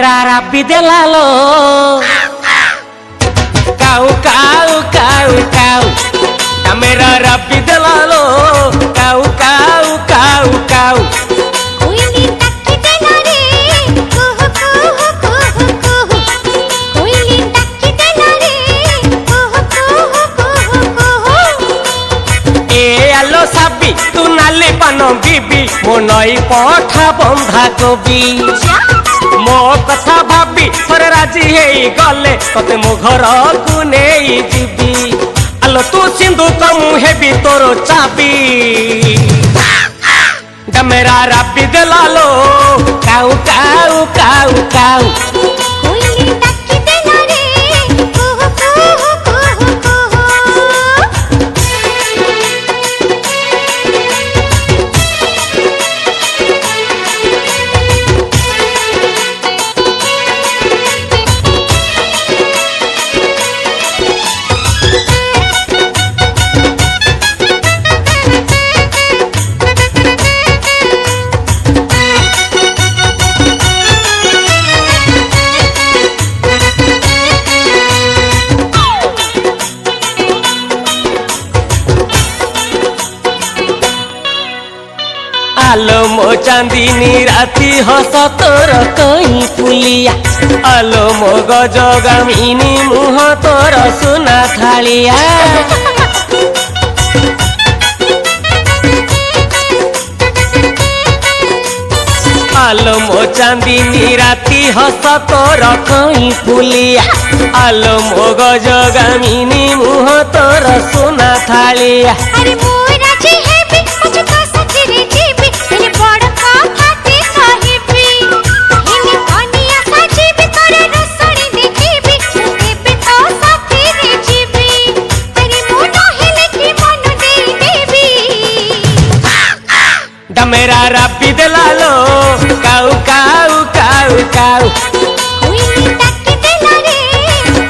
डमेरा राबी देलालो काऊ काऊ काऊ काऊ डमेरा राबी देलालो काऊ काऊ काऊ काऊ कोयली टक्की देला रे कुहू कुहू कुहू कुहू कोयली टक्की देला रे कुहू कुहू कुहू कुहू ए आलो साबी तू नाली पान बीबी मो नई पठा बंधा कबी मो कथा भाबी थरे राजी हेई गले तते मो घर को नेई जीबी आलो तू सिंधु कमु हेबी तोरो चाबी डमेरा राबी देलालो काऊ काऊ काऊ काऊ कोयली टक्की देला रे कुहू कुहू कुहू कुहू आलो मो चांदीनी राती हस तोर कहीं फुलिया आलो मो गजगामिनी मुह तोर सुना थालिया आलो मो चांदीनी राती हस तोर कहीं फुलिया आलो मो गजगामिनी मुह तोर सुना थालिया अरे मोरा जी है भी मुझे तो सचरे जी भी तेरे बड़ का खाते साहिबी हिने कनिया साजी भी तोरे रसणी देखी भी देबे तो साथी रे जीबी अरे मोनो हिले की मन दे देबी डमेरा राबी देलालो काऊ काऊ काऊ काऊ कोयली टक्की देला रे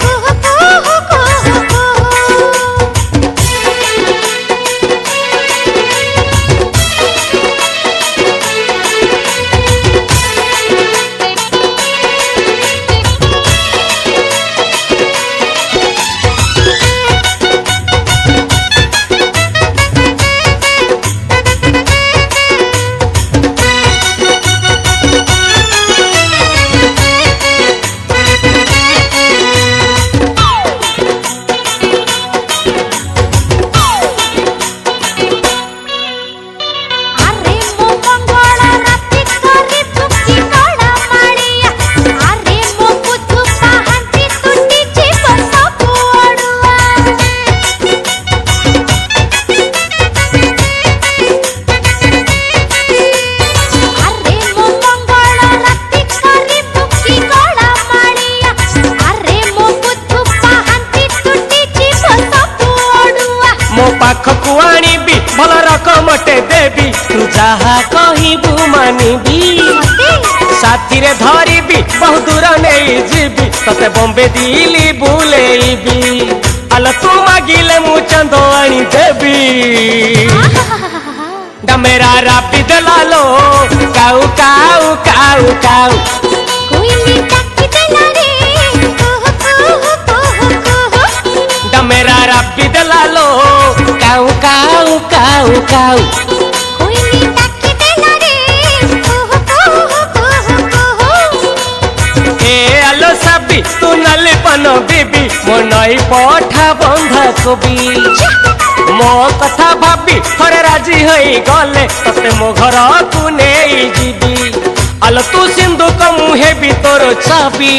कुहू कुहू कुहू कुहू अरे मो मंगल राती करी तुकी कड़ा माड़िया अरे मो पुतु पाहंती टूटी जीव सब ओडुआ अरे मो मंगल राती करी तुकी कड़ा माड़िया अरे मो पुतु पाहंती टूटी जीव सब ओडुआ मो पाखकु आनिबी भल रकमटे देबी तू जहा कहिबू मानिबी साथी रे धरिबी बहु दूर नहीं जीबी तते बॉम्बे दिल्ली बुलेइबी आलो तू मागिले मु चंदो आनी देबी डमेरा राबी देलालो काऊ काऊ काऊ काऊ कोयली टक्की देला रे कुहू कुहू कुहू कुहू डमेरा राबी देलालो काऊ काऊ काऊ काऊ कोयली टक्की देला रे कुहू कुहू कुहू कुहू ए आलो साबी तू नाली पान बीबी मो नई पठा बंधा कबी मो कथा भाबी थरे राजी होई गले तते मो घर को नेई जीबी आलो तू सिंधु कमु हेबी तोरो चाबी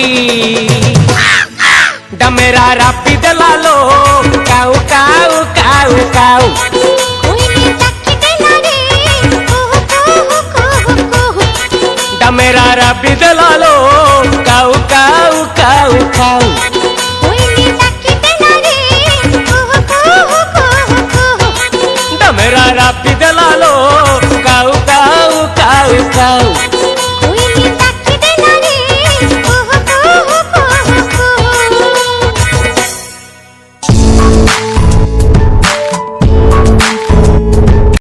डमेरा राबी देलालो काऊ काऊ काऊ काऊ कोयली टक्की देला रे कुहू कुहू कुहू कुहू डमेरा राबी देलालो काऊ काऊ काऊ काऊ कोयली टक्की देला रे कुहू कुहू कुहू कुहू डमेरा राबी देलालो काऊ काऊ काऊ काऊ